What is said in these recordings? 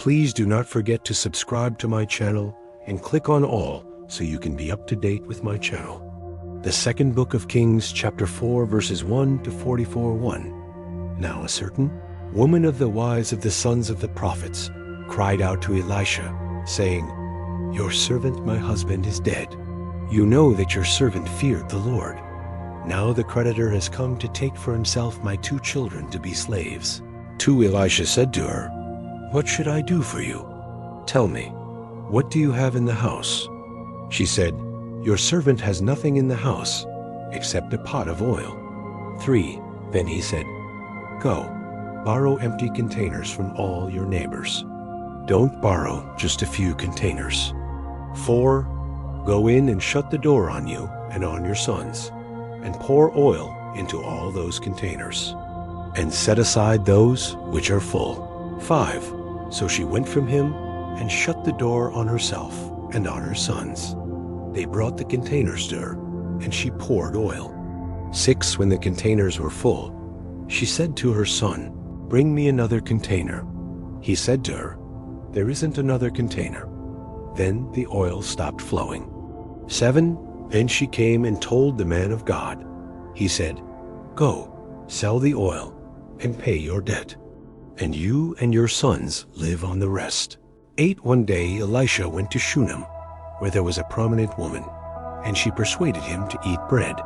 Please do not forget to subscribe to my channel and click on all so you can be up to date with my channel. The second book of Kings, chapter 4, verses 1 to 44:1. Now a certain woman of the wives of the sons of the prophets cried out to Elisha, saying, "Your servant my husband is dead. You know that your servant feared the Lord. Now the creditor has come to take for himself my 2 children to be slaves." Elisha said to her, "What should I do for you? Tell me, what do you have in the house?" She said, "Your servant has nothing in the house except a pot of oil." 3. Then he said, "Go, borrow empty containers from all your neighbors. Don't borrow just a few containers." 4. Go in and shut the door on you and on your sons, and pour oil into all those containers, and set aside those which are full. 5. So she went from him and shut the door on herself and on her sons. They brought the containers to her, and she poured oil. 6. When the containers were full, she said to her son, "Bring me another container." He said to her, "There isn't another container." Then the oil stopped flowing. 7. Then she came and told the man of God. He said, "Go, sell the oil and pay your debt, and you and your sons live on the rest." 8. One day Elisha went to Shunem, where there was a prominent woman, and she persuaded him to eat bread.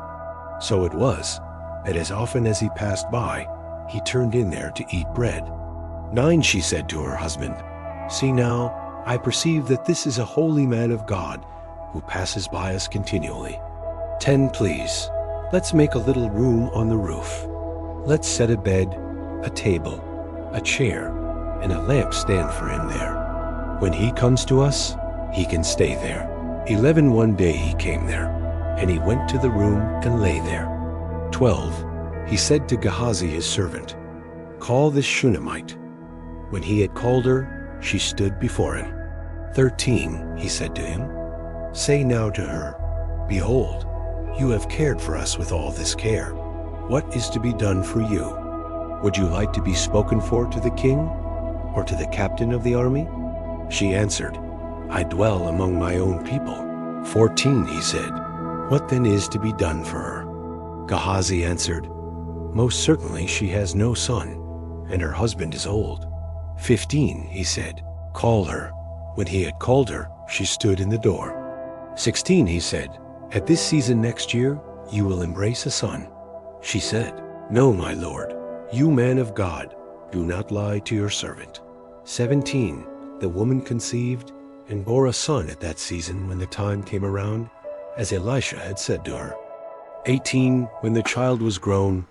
So it was that as often as he passed by, he turned in there to eat bread. 9. She said to her husband, "See now, I perceive that this is a holy man of God who passes by us continually. 10. Please, let's make a little room on the roof. Let's set a bed, a table, a chair, and a lampstand for him there. When he comes to us, he can stay there." 11. One day he came there, and he went to the room and lay there. 12. He said to Gehazi his servant, "Call this Shunammite." When he had called her, she stood before him. 13. He said to him, "Say now to her, Behold, you have cared for us with all this care. What is to be done for you? Would you like to be spoken for to the king, or to the captain of the army?" She answered, "I dwell among my own people." 14. He said, "What then is to be done for her?" Gehazi answered, "Most certainly she has no son, and her husband is old." 15. He said, "Call her." When he had called her, she stood in the door. 16. He said, "At this season next year you will embrace a son." She said, "No, my lord, you man of God, do not lie to your servant." 17. The woman conceived and bore a son at that season when the time came around, as Elisha had said to her. 18. When the child was grown,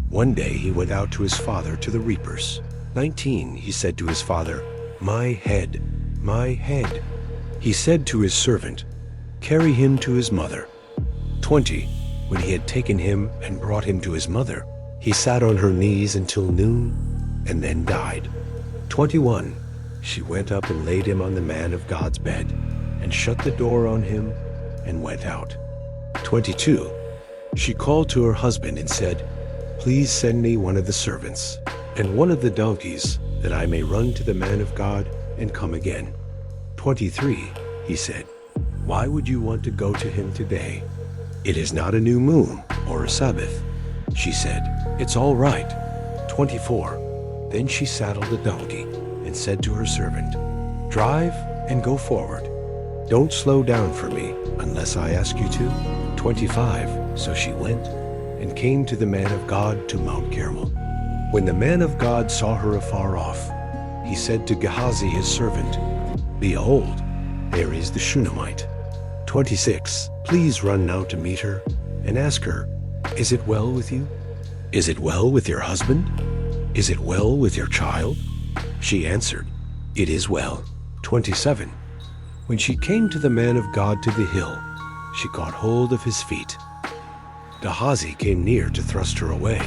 one day he went out to his father to the reapers. 19. He said to his father, "My head, my head." He said to his servant, "Carry him to his mother." 20. When he had taken him and brought him to his mother, he sat on her knees until noon and then died. 21. She went up and laid him on the man of God's bed, and shut the door on him, and went out. 22. She called to her husband and said, "Please send me one of the servants, and one of the donkeys, that I may run to the man of God and come again." 23. He said, "Why would you want to go to him today? It is not a new moon or a Sabbath." She said, "It's all right." 24. Then she saddled the donkey and said to her servant, "Drive and go forward. Don't slow down for me unless I ask you to." 25. So she went and came to the man of God to Mount Carmel. When the man of God saw her afar off, he said to Gehazi his servant, "Behold, there is the Shunammite." 26. Please run now to meet her and ask her, "Is it well with you? Is it well with your husband? Is it well with your child?" She answered, "It is well." 27. When she came to the man of God to the hill, she caught hold of his feet. Gehazi came near to thrust her away,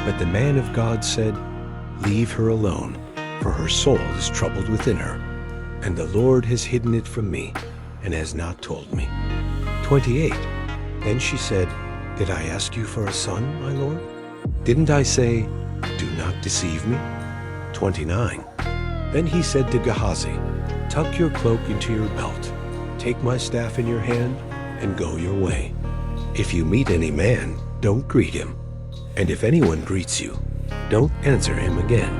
but the man of God said, "Leave her alone, for her soul is troubled within her, and the Lord has hidden it from me and has not told me." 28. Then she said, "Did I ask you for a son, my lord? Didn't I say, 'Do not deceive me'?" 29. Then he said to Gehazi, "Tuck your cloak into your belt, take my staff in your hand, and go your way. If you meet any man, don't greet him, and if anyone greets you, don't answer him again.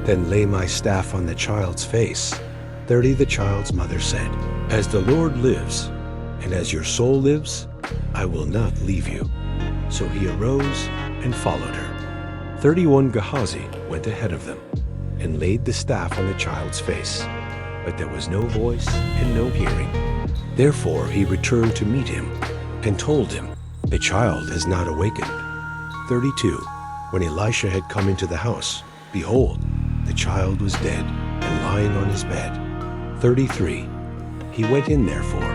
Then lay my staff on the child's face." 30 The child's mother said, "As the Lord lives, and as your soul lives, I will not leave you." So he arose and followed her. 31 Gehazi went ahead of them, and laid the staff on the child's face. But there was no voice and no hearing. Therefore he returned to meet him, and told him, "The child has not awakened." 32 When Elisha had come into the house, behold, the child was dead, and lying on his bed. 33 He went in therefore,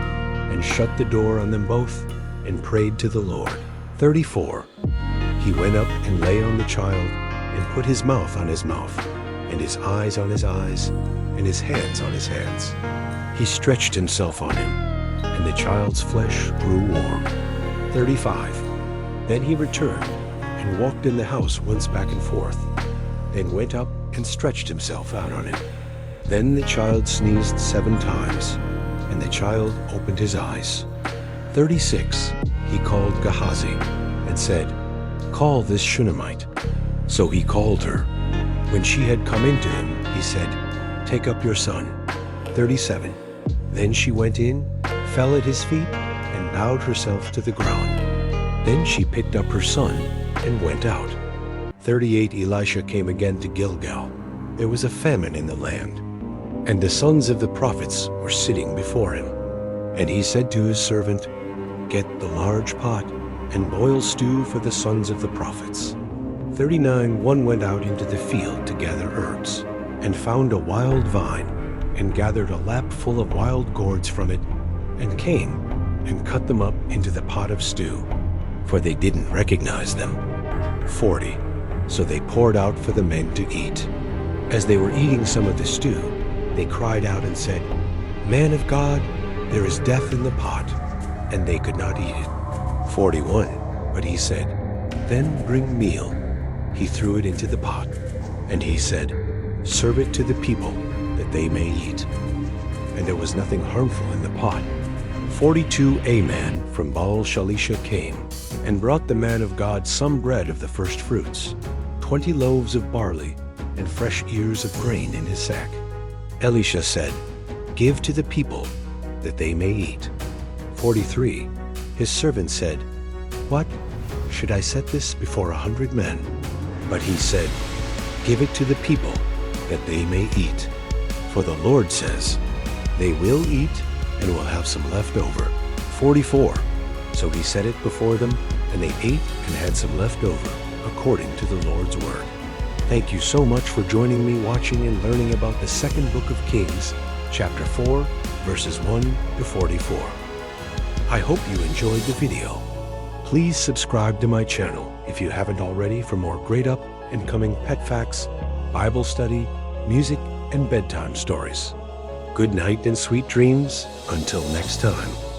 and shut the door on them both, and prayed to the Lord. 34 He went up and lay on the child, and put his mouth on his mouth, and his eyes on his eyes, and his hands on his hands. He stretched himself on him, and the child's flesh grew warm. 35 Then he returned, and walked in the house once back and forth, then went up and stretched himself out on him. Then the child sneezed 7 times, and the child opened his eyes. 36 He called Gehazi, and said, "Call this Shunammite." So he called her. When she had come into him, he said, "Take up your son." 37 Then she went in, fell at his feet, and bowed herself to the ground. Then she picked up her son, and went out. 38 Elisha came again to Gilgal. There was a famine in the land, and the sons of the prophets were sitting before him. And he said to his servant, "Get the large pot, and boil stew for the sons of the prophets." 39 One went out into the field to gather herbs, and found a wild vine, and gathered a lap full of wild gourds from it, and came and cut them up into the pot of stew, for they didn't recognize them. 40 So they poured out for the men to eat. As they were eating some of the stew, they cried out and said, "Man of God, there is death in the pot," and they could not eat it. 41 But he said, "Then bring meal." He threw it into the pot, and he said, "Serve it to the people, that they may eat." And there was nothing harmful in the pot. 42 A man from Baal-Shalisha came, and brought the man of God some bread of the first fruits, 20 loaves of barley, and fresh ears of grain in his sack. Elisha said, "Give to the people, that they may eat." 43 His servant said, "What? Should I set this before 100 men? But he said, "Give it to the people, that they may eat. For the Lord says, they will eat, and will have some left over." 44 So he set it before them, and they ate and had some left over, according to the Lord's word. Thank you so much for joining me watching and learning about the second book of Kings, chapter 4, verses 1 to 44. I hope you enjoyed the video. Please subscribe to my channel if you haven't already for more great up and coming pet facts, Bible study, music, and bedtime stories. Good night and sweet dreams until next time.